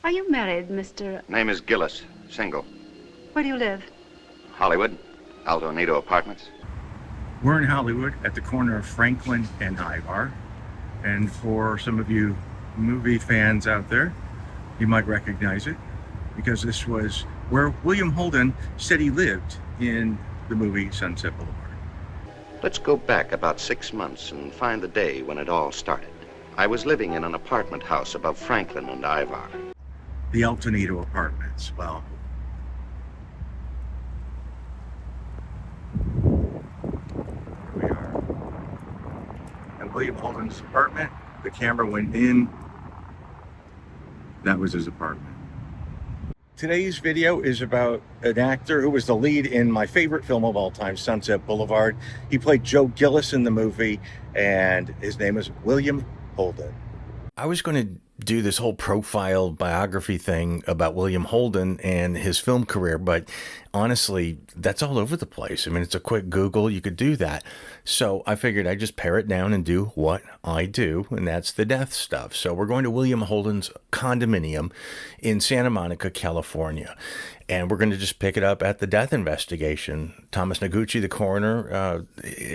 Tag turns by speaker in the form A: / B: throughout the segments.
A: Are you married, Mr.
B: Name is Gillis, single.
A: Where do you live?
B: Hollywood, Alto Nido Apartments.
C: We're in Hollywood at the corner of Franklin and Ivar. And for some of you movie fans out there, you might recognize it because this was where William Holden said he lived in the movie Sunset Boulevard.
B: Let's go back about 6 months and find the day when it all started. I was living in an apartment house above Franklin and Ivar.
C: The Alto Nido Apartments. Well, here we are at William Holden's apartment. The camera went in. That was his apartment. Today's video is about an actor who was the lead in my favorite film of all time, Sunset Boulevard. He played Joe Gillis in the movie, and his name is William Holden. I was going to do this whole profile biography thing about William Holden and his film career, but honestly, that's all over the place. I mean, it's a quick Google, you could do that. So I figured I'd just pare it down and do what I do, and that's the death stuff. So we're going to William Holden's condominium in Santa Monica, California. And we're going to just pick it up at the death investigation. Thomas Noguchi, the coroner,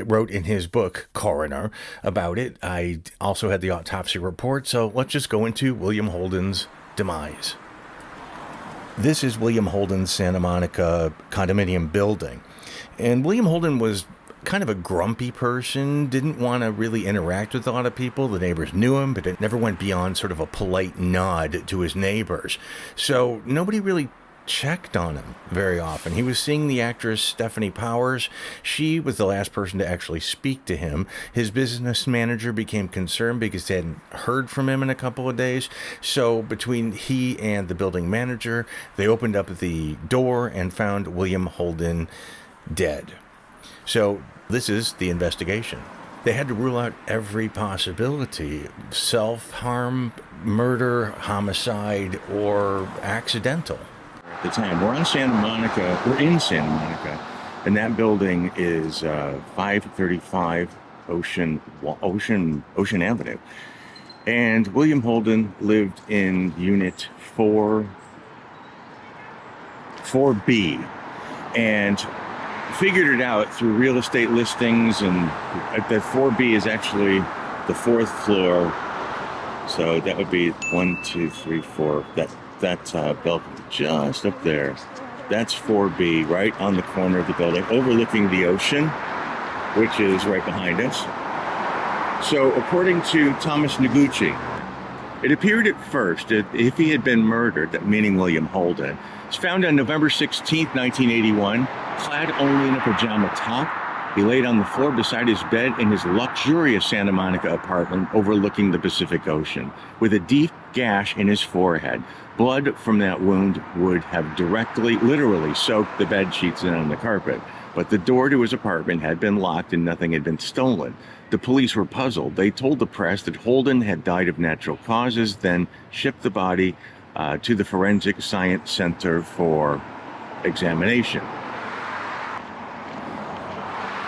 C: wrote in his book, Coroner, about it. I also had the autopsy report, so let's just go into William Holden's demise. This is William Holden's Santa Monica condominium building. And William Holden was kind of a grumpy person, didn't want to really interact with a lot of people. The neighbors knew him, but it never went beyond sort of a polite nod to his neighbors. So nobody really checked on him very often. He was seeing the actress Stephanie Powers. She was the last person to actually speak to him. His business manager became concerned because they hadn't heard from him in a couple of days. So between he and the building manager, they opened up the door and found William Holden dead. So this is the investigation. They had to rule out every possibility: self-harm, murder, homicide, or accidental. The time we're in Santa Monica, and that building is 535 Ocean Avenue. And William Holden lived in unit 4B, and figured it out through real estate listings, and that 4B is actually the fourth floor. So that would be 1, 2, 3, 4. That balcony just up there. That's 4B, right on the corner of the building, overlooking the ocean, which is right behind us. So according to Thomas Noguchi, it appeared at first that if he had been murdered, that meaning William Holden, was found on November 16th, 1981, clad only in a pajama top. He laid on the floor beside his bed in his luxurious Santa Monica apartment overlooking the Pacific Ocean, with a deep gash in his forehead. Blood from that wound would have literally soaked the bed sheets and on the carpet. But the door to his apartment had been locked and nothing had been stolen. The police were puzzled. They told the press that Holden had died of natural causes, then shipped the body to the Forensic Science Center for examination.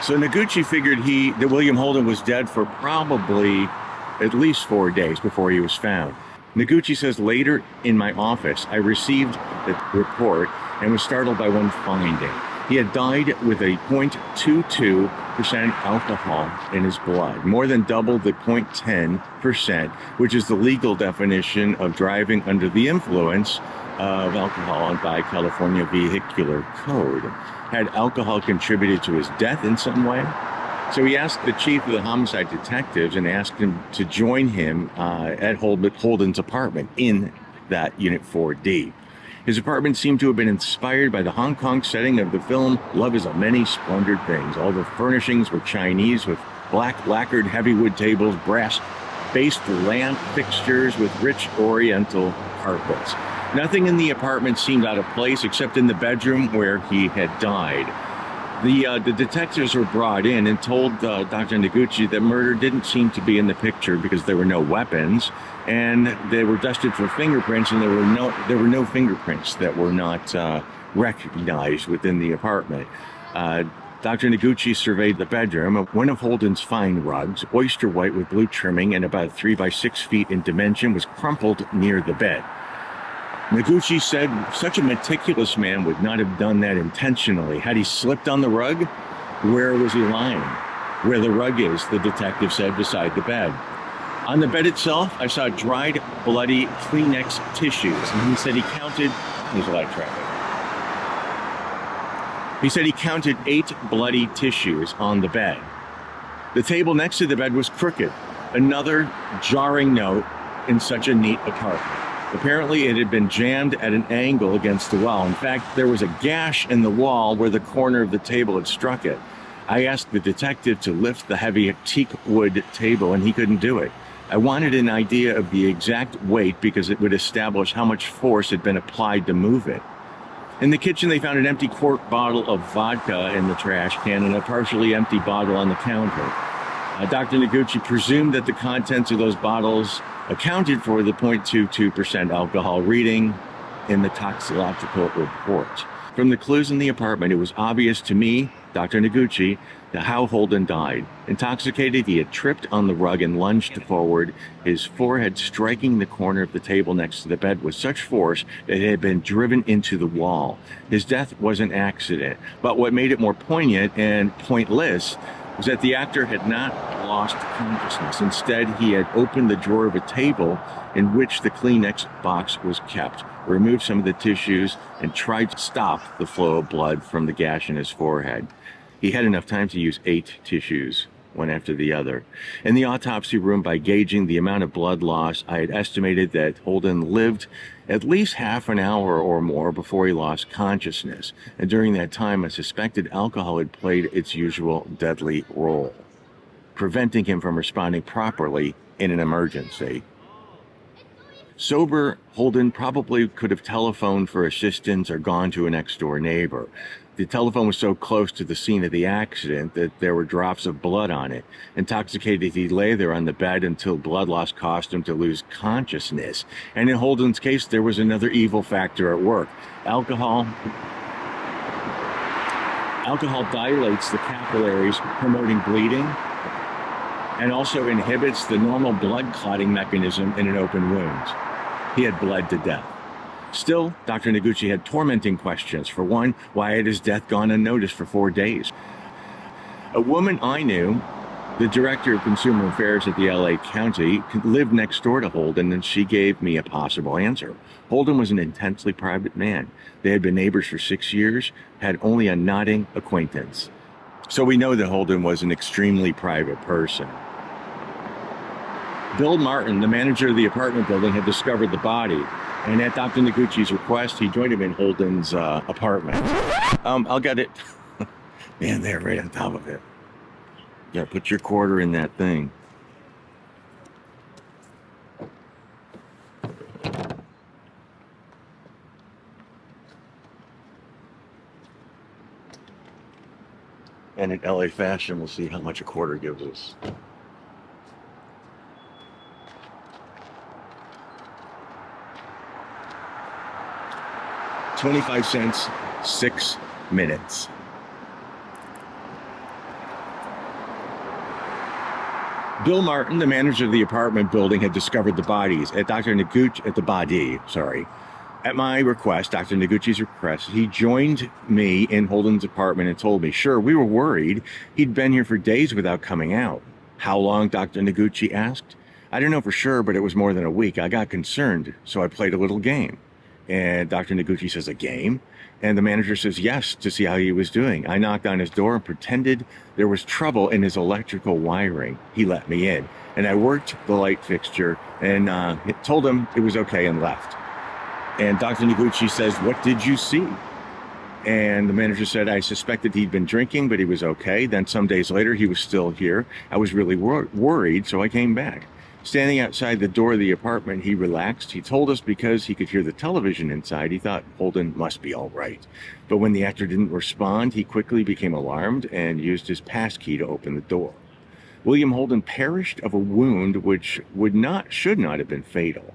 C: So Noguchi figured that William Holden was dead for probably at least 4 days before he was found. Noguchi says, later in my office, I received the report and was startled by one finding. He had died with a 0.22% alcohol in his blood, more than double the 0.10%, which is the legal definition of driving under the influence of alcohol by California Vehicular Code. Had alcohol contributed to his death in some way? So he asked the chief of the homicide detectives and asked him to join him at Holden's apartment in that Unit 4D. His apartment seemed to have been inspired by the Hong Kong setting of the film Love is a Many Splendid Things. All the furnishings were Chinese, with black lacquered heavy wood tables, brass-based lamp fixtures with rich oriental carpets. Nothing in the apartment seemed out of place except in the bedroom where he had died. The detectives were brought in and told Dr. Noguchi that murder didn't seem to be in the picture because there were no weapons, and they were dusted for fingerprints, and there were no fingerprints that were not recognized within the apartment. Dr. Noguchi surveyed the bedroom. One of Holden's fine rugs, oyster white with blue trimming and about 3 by 6 feet in dimension, was crumpled near the bed. Noguchi said such a meticulous man would not have done that intentionally. Had he slipped on the rug? Where was he lying? Where the rug is, the detective said, beside the bed. On the bed itself, I saw dried, bloody Kleenex tissues, and he said he counted, there's a lot of traffic. He said he counted 8 bloody tissues on the bed. The table next to the bed was crooked, another jarring note in such a neat apartment. Apparently, it had been jammed at an angle against the wall. In fact, there was a gash in the wall where the corner of the table had struck it. I asked the detective to lift the heavy teak wood table, and he couldn't do it. I wanted an idea of the exact weight because it would establish how much force had been applied to move it. In the kitchen, they found an empty quart bottle of vodka in the trash can and a partially empty bottle on the counter. Dr. Noguchi presumed that the contents of those bottles accounted for the 0.22% alcohol reading in the toxicological report. From the clues in the apartment, it was obvious to me, Dr. Noguchi, how Holden died. Intoxicated, he had tripped on the rug and lunged forward, his forehead striking the corner of the table next to the bed with such force that it had been driven into the wall. His death was an accident, but what made it more poignant and pointless was that the actor had not lost consciousness. Instead, he had opened the drawer of a table in which the Kleenex box was kept, removed some of the tissues, and tried to stop the flow of blood from the gash in his forehead. He had enough time to use 8 tissues, one after the other. In the autopsy room, by gauging the amount of blood loss, I had estimated that Holden lived at least half an hour or more before he lost consciousness. And during that time, I suspected alcohol had played its usual deadly role, preventing him from responding properly in an emergency. Sober, Holden probably could have telephoned for assistance or gone to a next-door neighbor. The telephone was so close to the scene of the accident that there were drops of blood on it. Intoxicated, he lay there on the bed until blood loss caused him to lose consciousness. And in Holden's case, there was another evil factor at work. Alcohol dilates the capillaries, promoting bleeding, and also inhibits the normal blood clotting mechanism in an open wound. He had bled to death. Still, Dr. Noguchi had tormenting questions. For one, why had his death gone unnoticed for 4 days? A woman I knew, the director of consumer affairs at the LA County, lived next door to Holden, and she gave me a possible answer. Holden was an intensely private man. They had been neighbors for 6 years, had only a nodding acquaintance. So we know that Holden was an extremely private person. Bill Martin, the manager of the apartment building, had discovered the body. And at Dr. Noguchi's request, he joined him in Holden's apartment. I'll get it. Man, they're right on top of it. Yeah, put your quarter in that thing. And in LA fashion, we'll see how much a quarter gives us. 25 cents, 6 minutes. Bill Martin, the manager of the apartment building, had discovered the bodies. At At my request, Dr. Noguchi's request, he joined me in Holden's apartment and told me, sure, we were worried. He'd been here for days without coming out. How long, Dr. Noguchi asked. I don't know for sure, but it was more than a week. I got concerned, so I played a little game. And Dr. Noguchi says, a game? And the manager says yes, to see how he was doing. I knocked on his door and pretended there was trouble in his electrical wiring. He let me in. And I worked the light fixture and told him it was okay and left. And Dr. Noguchi says, what did you see? And the manager said, I suspected he'd been drinking, but he was okay. Then some days later, he was still here. I was really worried, so I came back. Standing outside the door of the apartment, he relaxed. He told us because he could hear the television inside, he thought Holden must be all right. But when the actor didn't respond, he quickly became alarmed and used his passkey to open the door. William Holden perished of a wound which should not have been fatal.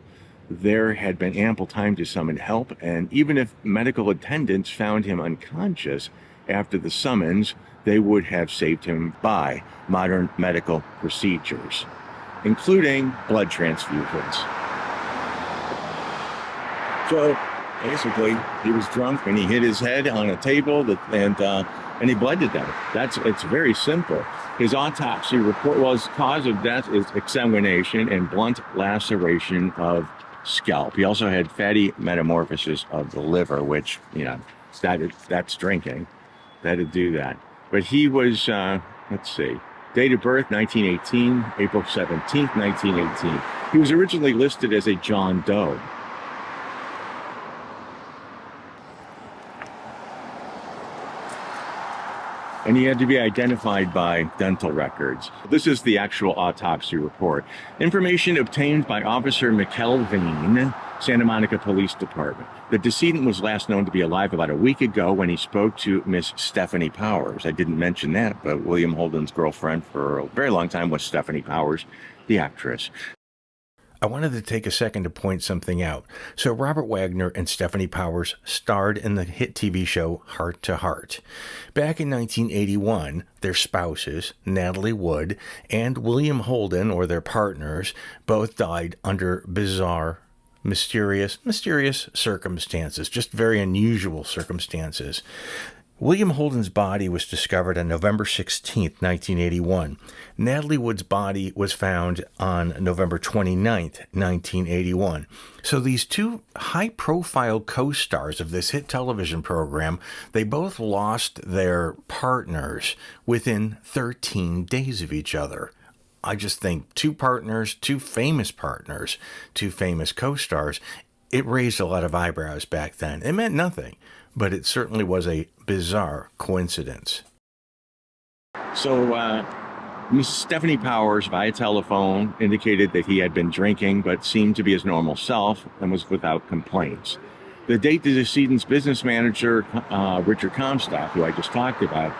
C: There had been ample time to summon help, and even if medical attendants found him unconscious after the summons, they would have saved him by modern medical procedures, including blood transfusions. So basically, he was drunk and he hit his head on a table and he bled to death. It's very simple. His autopsy report was cause of death is exsanguination and blunt laceration of scalp. He also had fatty metamorphosis of the liver, which, that's drinking. That'd do that. But he was, let's see, date of birth, 1918, April 17th, 1918. He was originally listed as a John Doe. And he had to be identified by dental records. This is the actual autopsy report. Information obtained by Officer McKelveen, Santa Monica Police Department. The decedent was last known to be alive about a week ago when he spoke to Miss Stephanie Powers. I didn't mention that, but William Holden's girlfriend for a very long time was Stephanie Powers, the actress. I wanted to take a second to point something out. So Robert Wagner and Stephanie Powers starred in the hit TV show Heart to Heart. Back in 1981, their spouses, Natalie Wood and William Holden, or their partners, both died under bizarre, mysterious circumstances, just very unusual circumstances. William Holden's body was discovered on November 16th, 1981. Natalie Wood's body was found on November 29th, 1981. So these two high-profile co-stars of this hit television program, they both lost their partners within 13 days of each other. I just think two famous partners, two famous co-stars, it raised a lot of eyebrows back then. It meant nothing, but it certainly was a bizarre coincidence. So, Miss Stephanie Powers, via telephone, indicated that he had been drinking, but seemed to be his normal self and was without complaints. The date the decedent's business manager, Richard Comstock, who I just talked about,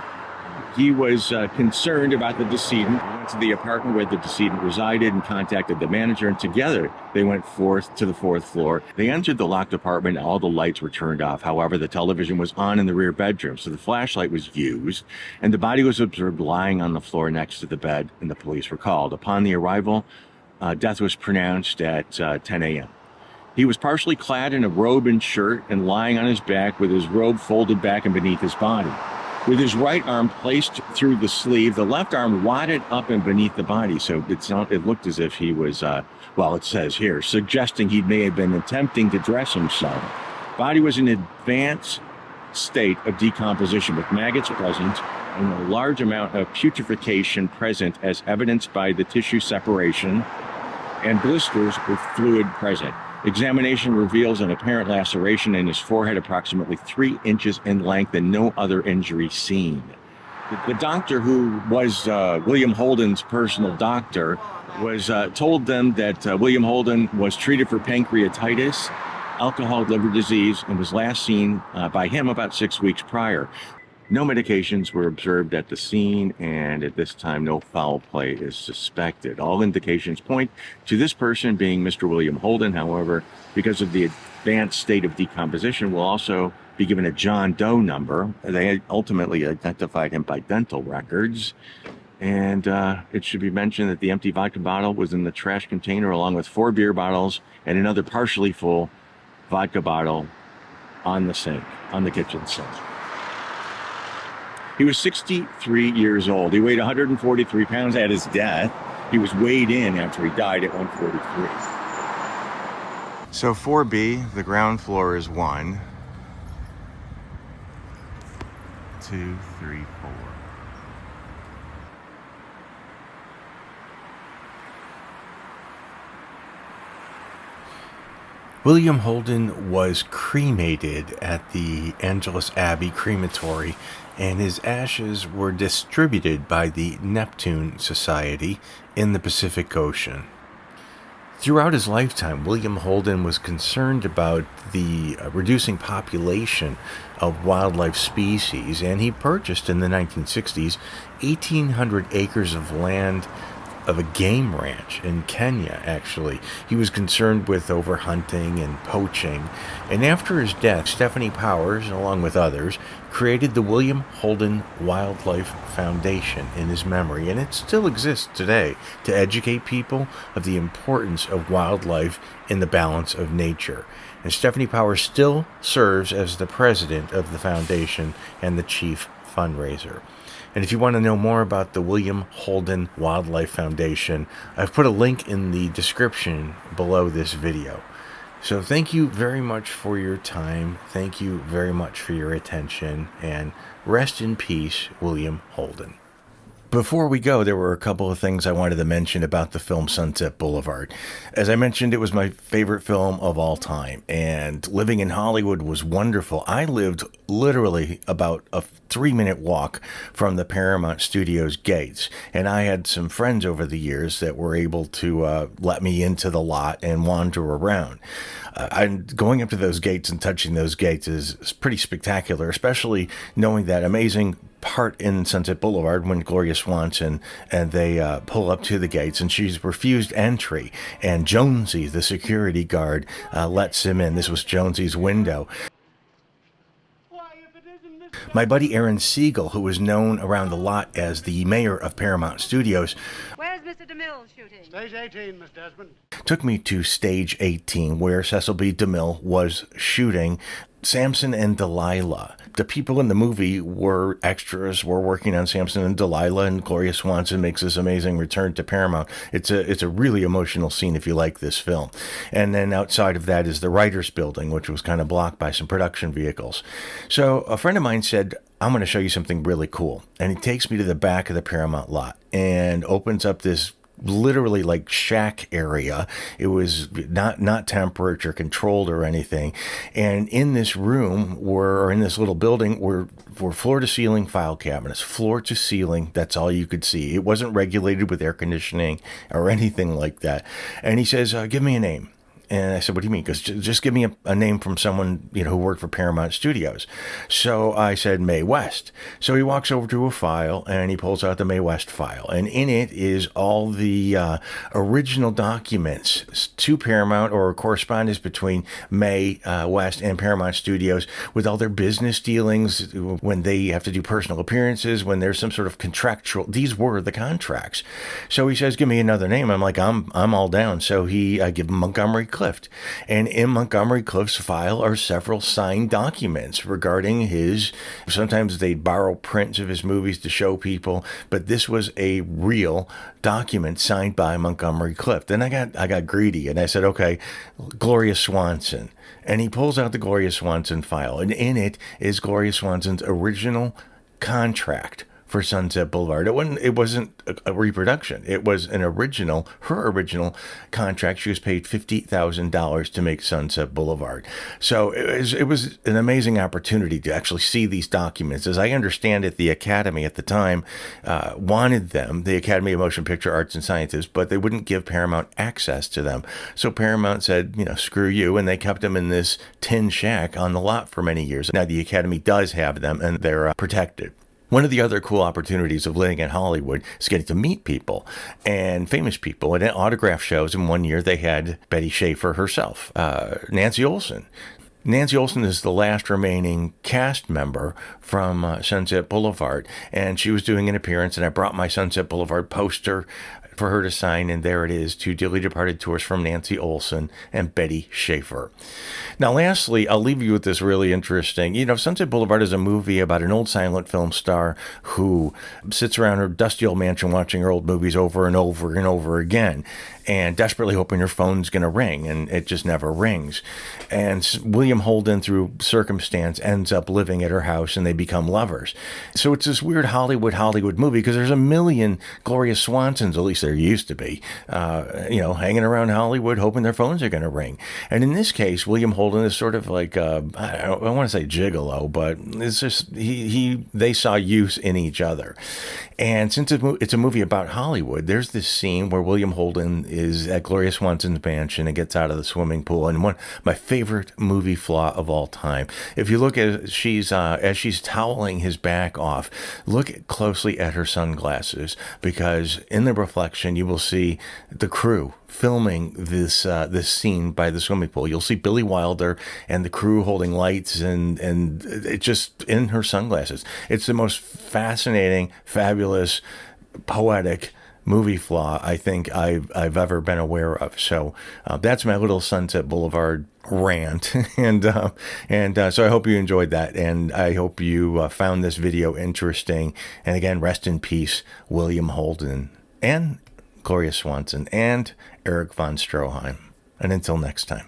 C: he was concerned about the decedent. He went to the apartment where the decedent resided and contacted the manager, and together they went forth to the fourth floor. They entered the locked apartment and all the lights were turned off. However, the television was on in the rear bedroom, so the flashlight was used, and the body was observed lying on the floor next to the bed, and the police were called. Upon the arrival, death was pronounced at 10 a.m. He was partially clad in a robe and shirt and lying on his back with his robe folded back and beneath his body. With his right arm placed through the sleeve, the left arm wadded up and beneath the body. So it looked as if he was, it says here, suggesting he may have been attempting to dress himself. Body was in an advanced state of decomposition with maggots present and a large amount of putrefaction present as evidenced by the tissue separation and blisters with fluid present. Examination reveals an apparent laceration in his forehead approximately 3 inches in length and no other injury seen. The doctor, who was William Holden's personal doctor, was told them that William Holden was treated for pancreatitis, alcoholic liver disease, and was last seen by him about 6 weeks prior. No medications were observed at the scene, and at this time, no foul play is suspected. All indications point to this person being Mr. William Holden. However, because of the advanced state of decomposition, will also be given a John Doe number. They ultimately identified him by dental records. And it should be mentioned that the empty vodka bottle was in the trash container along with 4 beer bottles and another partially full vodka bottle on the sink, on the kitchen sink. He was 63 years old. He weighed 143 pounds at his death. He was weighed in after he died at 143. So 4B, the ground floor is 1, 2, 3, 4. William Holden was cremated at the Angelus Abbey Crematory, and his ashes were distributed by the Neptune Society in the Pacific Ocean. Throughout his lifetime, William Holden was concerned about the reducing population of wildlife species, and he purchased in the 1960s 1,800 acres of land of a game ranch in Kenya, actually. He was concerned with overhunting and poaching, and after his death, Stephanie Powers, along with others, created the William Holden Wildlife Foundation in his memory, and it still exists today to educate people of the importance of wildlife in the balance of nature. And Stephanie Powers still serves as the president of the foundation and the chief fundraiser. And if you want to know more about the William Holden Wildlife Foundation, I've put a link in the description below this video. So thank you very much for your time. Thank you very much for your attention. And rest in peace, William Holden. Before we go, there were a couple of things I wanted to mention about the film Sunset Boulevard. As I mentioned, it was my favorite film of all time, and living in Hollywood was wonderful. I lived literally about a 3-minute walk from the Paramount Studios gates, and I had some friends over the years that were able to let me into the lot and wander around. Going up to those gates and touching those gates is pretty spectacular, especially knowing that amazing part in Sunset Boulevard when Gloria Swanson and they pull up to the gates and she's refused entry, and Jonesy, the security guard, lets him in. This was Jonesy's window. My buddy Aaron Siegel, who was known around the lot as the mayor of Paramount Studios,
A: Where's Mr. DeMille shooting?
D: Stage 18, Miss Desmond.
C: took me to stage 18 where Cecil B. DeMille was shooting Samson and Delilah. The people in the movie were extras, were working on Samson and Delilah, and Gloria Swanson makes this amazing return to Paramount. It's a really emotional scene if you like this film. And then outside of that is the writers' building, which was kind of blocked by some production vehicles. So a friend of mine said, I'm going to show you something really cool. And he takes me to the back of the Paramount lot and opens up this literally like shack area. It was not temperature controlled or anything. And in this room or in this little building were floor to ceiling file cabinets, floor to ceiling. That's all you could see. It wasn't regulated with air conditioning or anything like that. And he says, give me a name. And I said, what do you mean? Because just give me a name from someone, who worked for Paramount Studios. So I said, Mae West. So he walks over to a file and he pulls out the Mae West file. And in it is all the original documents to Paramount, or correspondence between Mae West and Paramount Studios, with all their business dealings, when they have to do personal appearances, when there's some sort of contractual. These were the contracts. So he says, give me another name. I'm like, I'm all down. So I give him Montgomery Clift. And in Montgomery Clift's file are several signed documents regarding sometimes they'd borrow prints of his movies to show people, but this was a real document signed by Montgomery Clift. And I got greedy and I said, okay, Gloria Swanson. And he pulls out the Gloria Swanson file, and in it is Gloria Swanson's original contract for Sunset Boulevard. It wasn't a reproduction. It was her original contract. She was paid $50,000 to make Sunset Boulevard. So it was an amazing opportunity to actually see these documents. As I understand it, the Academy at the time wanted them, the Academy of Motion Picture Arts and Sciences, but they wouldn't give Paramount access to them. So Paramount said, screw you, and they kept them in this tin shack on the lot for many years. Now the Academy does have them, and they're protected. One of the other cool opportunities of living in Hollywood is getting to meet people, and famous people, and at autograph shows. In one year, they had Betty Schaefer herself, Nancy Olson. Nancy Olson is the last remaining cast member from Sunset Boulevard, and she was doing an appearance, and I brought my Sunset Boulevard poster for her to sign, and there it is, 2 dearly departed tours from Nancy Olson and Betty Schaefer. Now, lastly, I'll leave you with this really interesting. Sunset Boulevard is a movie about an old silent film star who sits around her dusty old mansion watching her old movies over and over and over again, and desperately hoping her phone's going to ring, and it just never rings. And William Holden, through circumstance, ends up living at her house, and they become lovers. So it's this weird Hollywood movie, because there's a million Gloria Swansons, at least there used to be, hanging around Hollywood hoping their phones are going to ring. And in this case, William Holden is sort of like, I want to say gigolo, but it's just, they saw use in each other. And since it's a movie about Hollywood, there's this scene where William Holden is at Gloria Swanson's mansion and gets out of the swimming pool. And my favorite movie flaw of all time. If you look at as she's toweling his back off, look closely at her sunglasses, because in the reflection you will see the crew filming this scene by the swimming pool. You'll see Billy Wilder and the crew holding lights, and it just in her sunglasses. It's the most fascinating, fabulous, poetic movie flaw I think I've ever been aware of. So that's my little Sunset Boulevard rant. And so I hope you enjoyed that, and I hope you found this video interesting. And again, rest in peace, William Holden and Gloria Swanson and Eric von Stroheim. And until next time.